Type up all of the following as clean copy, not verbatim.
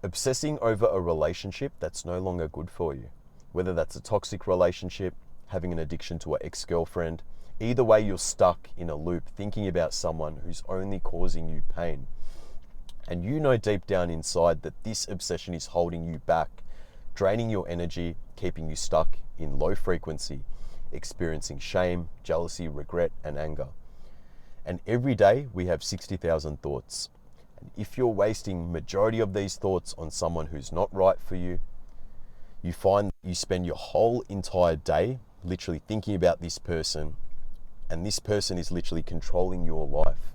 obsessing over a relationship that's no longer good for you, whether that's a toxic relationship, having an addiction to an ex-girlfriend. Either way, you're stuck in a loop thinking about someone who's only causing you pain. And you know deep down inside that this obsession is holding you back, draining your energy, keeping you stuck in low frequency, experiencing shame, jealousy, regret, and anger. And every day we have 60,000 thoughts. And if you're wasting majority of these thoughts on someone who's not right for you, you find you spend your whole entire day literally thinking about this person, and this person is literally controlling your life.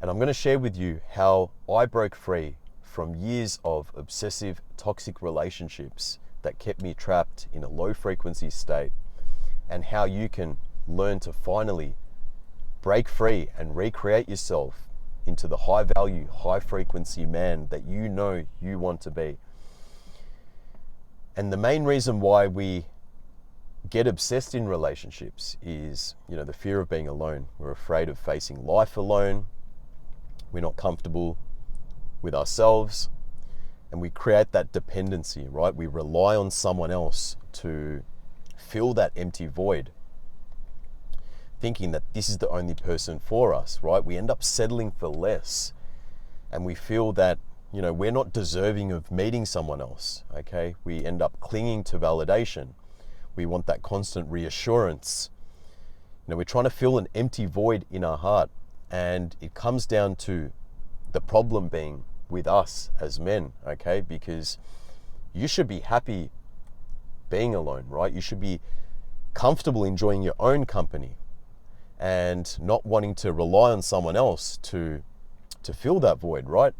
And I'm going to share with you how I broke free from years of obsessive, toxic relationships that kept me trapped in a low frequency state, and how you can learn to finally break free and recreate yourself into the high value, high frequency man that you know you want to be. And the main reason why we get obsessed in relationships is, the fear of being alone. We're afraid of facing life alone. We're not comfortable with ourselves, and we create that dependency, right? We rely on someone else to fill that empty void, thinking that this is the only person for us, right? We end up settling for less, and we feel that, we're not deserving of meeting someone else, okay? We end up clinging to validation. We want that constant reassurance. We're trying to fill an empty void in our heart, and it comes down to the problem being with us as men, okay? Because you should be happy being alone, right? You should be comfortable enjoying your own company and not wanting to rely on someone else to fill that void, right?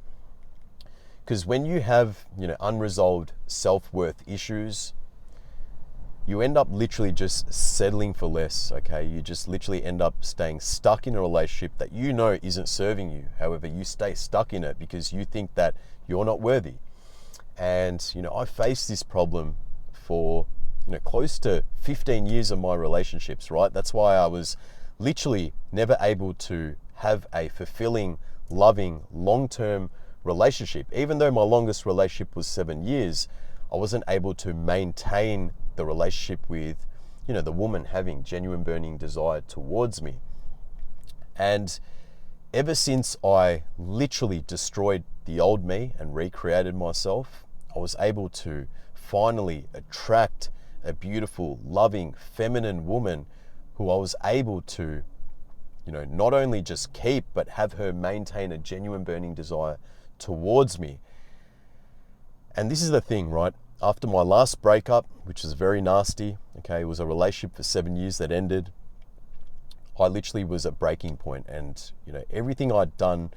Because when you have, unresolved self-worth issues, you end up literally just settling for less, okay? You just literally end up staying stuck in a relationship that isn't serving you. However, you stay stuck in it because you think that you're not worthy. And, I faced this problem for, close to 15 years of my relationships, right? That's why I was literally never able to have a fulfilling, loving, long-term relationship. Even though my longest relationship was 7 years, I wasn't able to maintain the relationship with, the woman having genuine burning desire towards me. And ever since I literally destroyed the old me and recreated myself, I was able to finally attract a beautiful, loving, feminine woman who I was able to, not only just keep, but have her maintain a genuine burning desire towards me. And this is the thing, right? After my last breakup, which was very nasty, okay, it was a relationship for 7 years that ended, I literally was at breaking point, and everything I'd done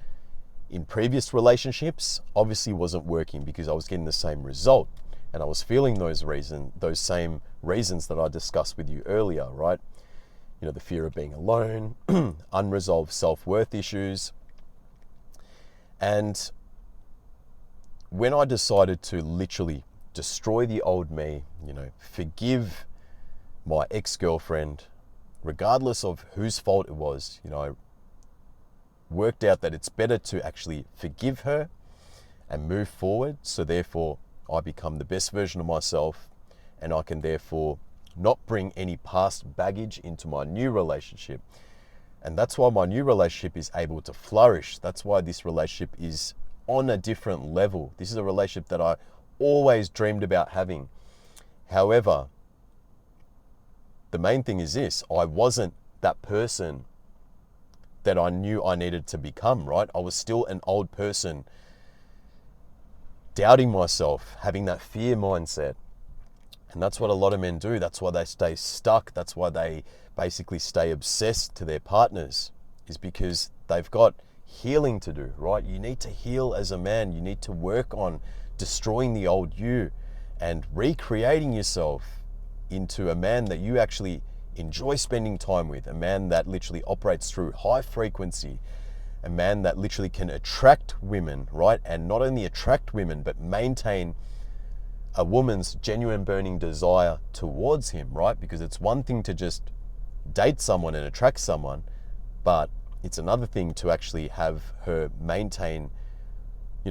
in previous relationships obviously wasn't working because I was getting the same result, and I was feeling those same reasons that I discussed with you earlier, right? The fear of being alone, unresolved self-worth issues. And when I decided to literally destroy the old me, forgive my ex-girlfriend, regardless of whose fault it was, I worked out that it's better to actually forgive her and move forward. So therefore, I become the best version of myself, and I can therefore not bring any past baggage into my new relationship. And that's why my new relationship is able to flourish. That's why this relationship is on a different level. This is a relationship that I always dreamed about having. However, the main thing is this: I wasn't that person that I knew I needed to become, right? I was still an old person, doubting myself, having that fear mindset. And that's what a lot of men do. That's why they stay stuck. That's why they basically stay obsessed to their partners, is because they've got healing to do, right? You need to heal as a man. You need to work on destroying the old you and recreating yourself into a man that you actually enjoy spending time with, a man that literally operates through high frequency, a man that literally can attract women, right? And not only attract women, but maintain a woman's genuine burning desire towards him, right? Because it's one thing to just date someone and attract someone, but it's another thing to actually have her maintain,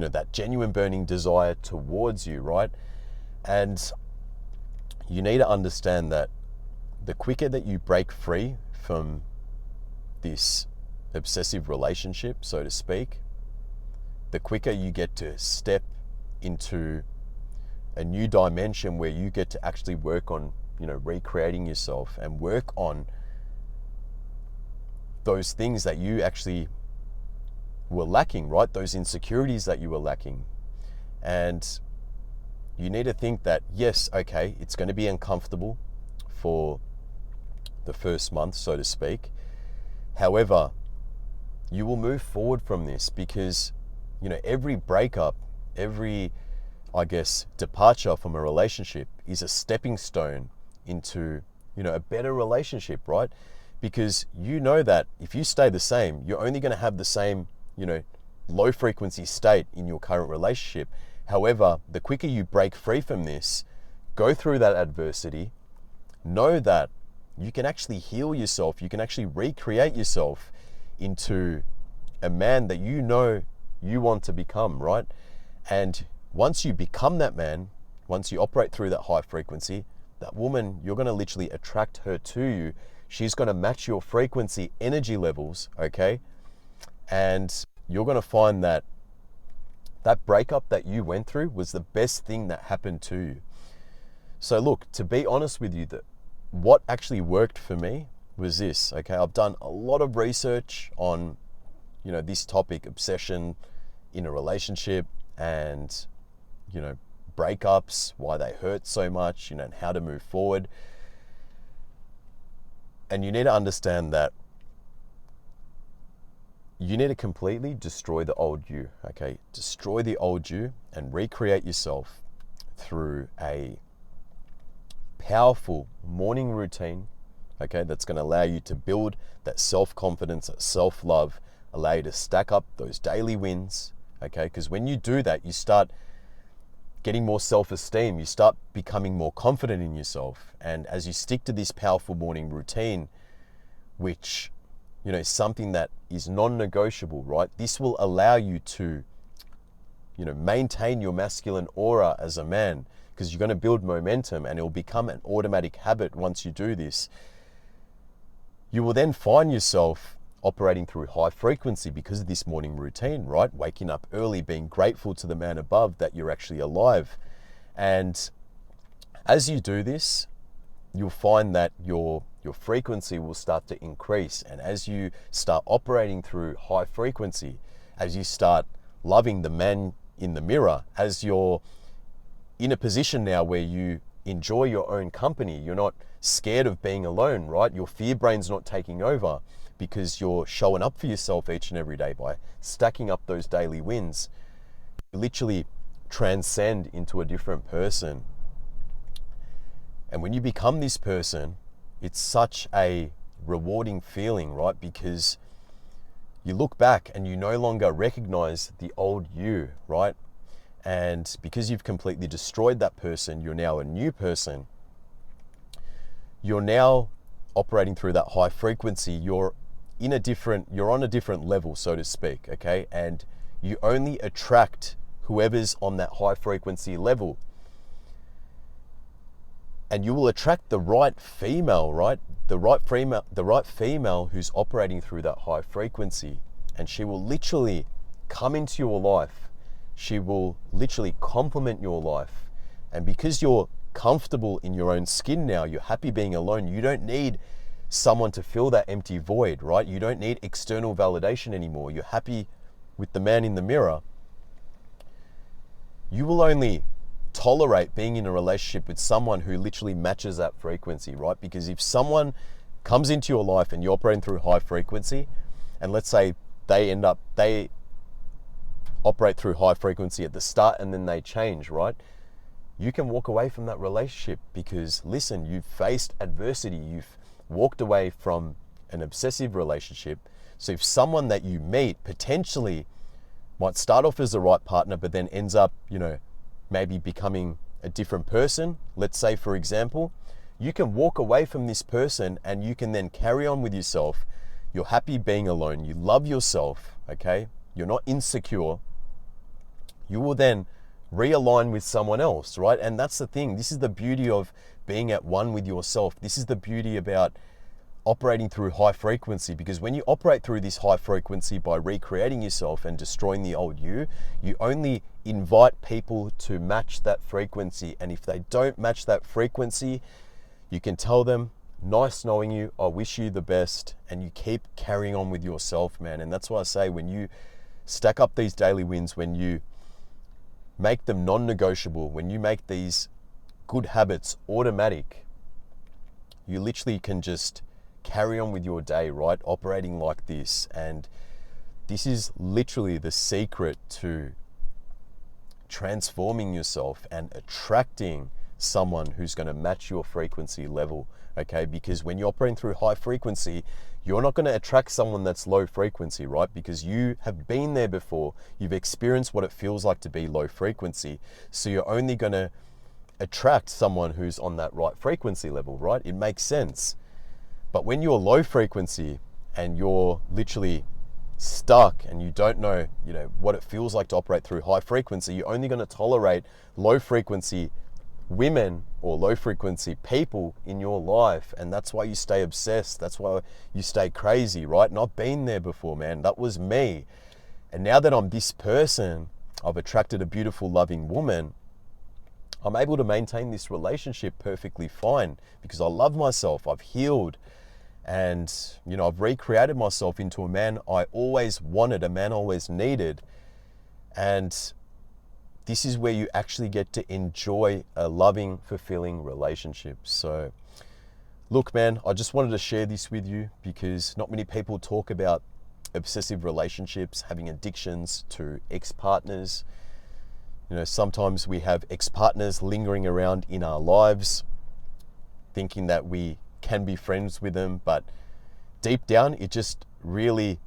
that genuine burning desire towards you, right? And you need to understand that the quicker that you break free from this obsessive relationship, so to speak, the quicker you get to step into a new dimension where you get to actually work on, recreating yourself and work on those things that you actually were lacking, right? Those insecurities that you were lacking. And you need to think that, yes, okay, it's going to be uncomfortable for the first month, so to speak. However, you will move forward from this because, every breakup, every, departure from a relationship is a stepping stone into, a better relationship, right? Because you know that if you stay the same, you're only going to have the same, low frequency state in your current relationship. However, the quicker you break free from this, go through that adversity, know that you can actually heal yourself, you can actually recreate yourself into a man that you know you want to become, right? And once you become that man, once you operate through that high frequency, that woman, you're going to literally attract her to you. She's going to match your frequency energy levels, okay? And you're going to find that that breakup that you went through was the best thing that happened to you. So look, to be honest with you, that what actually worked for me was this, okay? I've done a lot of research on, this topic, obsession in a relationship and, breakups, why they hurt so much, and how to move forward. And you need to understand that you need to completely destroy the old you, okay? Destroy the old you and recreate yourself through a powerful morning routine, okay? That's going to allow you to build that self-confidence, that self-love, allow you to stack up those daily wins, okay? Because when you do that, you start getting more self-esteem, you start becoming more confident in yourself. And as you stick to this powerful morning routine, which, is something that is non-negotiable, right? This will allow you to, maintain your masculine aura as a man, because you're going to build momentum and it will become an automatic habit once you do this. You will then find yourself operating through high frequency because of this morning routine, right? Waking up early, being grateful to the man above that you're actually alive. And as you do this, you'll find that your frequency will start to increase. And as you start operating through high frequency, as you start loving the man in the mirror, as you're in a position now where you enjoy your own company, you're not scared of being alone, right? Your fear brain's not taking over because you're showing up for yourself each and every day by stacking up those daily wins. You literally transcend into a different person. And when you become this person, it's such a rewarding feeling, right? Because you look back and you no longer recognize the old you, right? And because you've completely destroyed that person, you're now a new person. You're now operating through that high frequency. You're on a different level, so to speak, okay? And you only attract whoever's on that high frequency level. And you will attract the right female, right? The right female who's operating through that high frequency. And she will literally come into your life. She will literally complement your life. And because you're comfortable in your own skin now, you're happy being alone, you don't need someone to fill that empty void, right? You don't need external validation anymore. You're happy with the man in the mirror. You will only tolerate being in a relationship with someone who literally matches that frequency, right? Because if someone comes into your life and you're operating through high frequency, and let's say they operate through high frequency at the start and then they change, right? You can walk away from that relationship because, listen, you've faced adversity, you've walked away from an obsessive relationship. So if someone that you meet potentially might start off as the right partner, but then ends up, maybe becoming a different person, let's say, for example, you can walk away from this person and you can then carry on with yourself. You're happy being alone. You love yourself, okay? You're not insecure. you will then realign with someone else, right? And that's the thing. This is the beauty of being at one with yourself. This is the beauty about operating through high frequency, because when you operate through this high frequency by recreating yourself and destroying the old you only invite people to match that frequency. And if they don't match that frequency, you can tell them, nice knowing you, I wish you the best, and you keep carrying on with yourself, man. And that's why I say, when you stack up these daily wins, when you make them non-negotiable, when you make these good habits automatic, you literally can just carry on with your day, right? Operating like this. And this is literally the secret to transforming yourself and attracting someone who's going to match your frequency level, okay? Because when you're operating through high frequency, you're not going to attract someone that's low frequency, right? Because you have been there before. You've experienced what it feels like to be low frequency. So you're only going to attract someone who's on that right frequency level, right? It makes sense. But when you're low frequency and you're literally stuck and you don't know, what it feels like to operate through high frequency, you're only going to tolerate low frequency women or low frequency people in your life. And that's why you stay obsessed. That's why you stay crazy, right? And I've been there before, man. That was me. And now that I'm this person, I've attracted a beautiful, loving woman, I'm able to maintain this relationship perfectly fine because I love myself. I've healed. And, I've recreated myself into a man I always wanted, a man I always needed. And this is where you actually get to enjoy a loving, fulfilling relationship. So, look, man, I just wanted to share this with you because not many people talk about obsessive relationships, having addictions to ex-partners. Sometimes we have ex-partners lingering around in our lives, thinking that we can be friends with them, but deep down it just really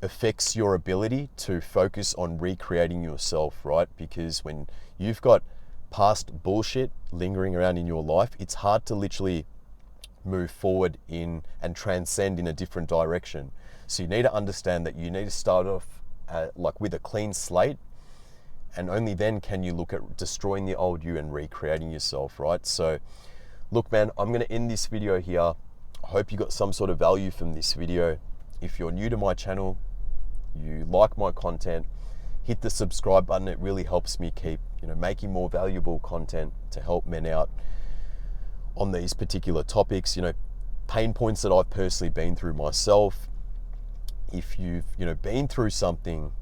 affects your ability to focus on recreating yourself, right? Because when you've got past bullshit lingering around in your life, it's hard to literally move forward in and transcend in a different direction. So you need to understand that you need to start off with a clean slate, and only then can you look at destroying the old you and recreating yourself, right? So look, man, I'm going to end this video here. I hope you got some sort of value from this video. If you're new to my channel, you like my content, hit the subscribe button. It really helps me keep, making more valuable content to help men out on these particular topics, pain points that I've personally been through myself. If you've, been through something,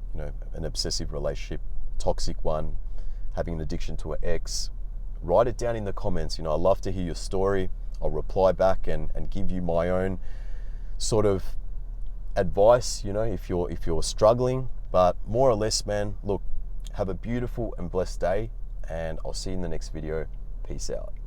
an obsessive relationship, toxic one, having an addiction to an ex, write it down in the comments. I love to hear your story. I'll reply back and give you my own sort of advice, if you're struggling. But more or less, man, look, have a beautiful and blessed day, and I'll see you in the next video. Peace out.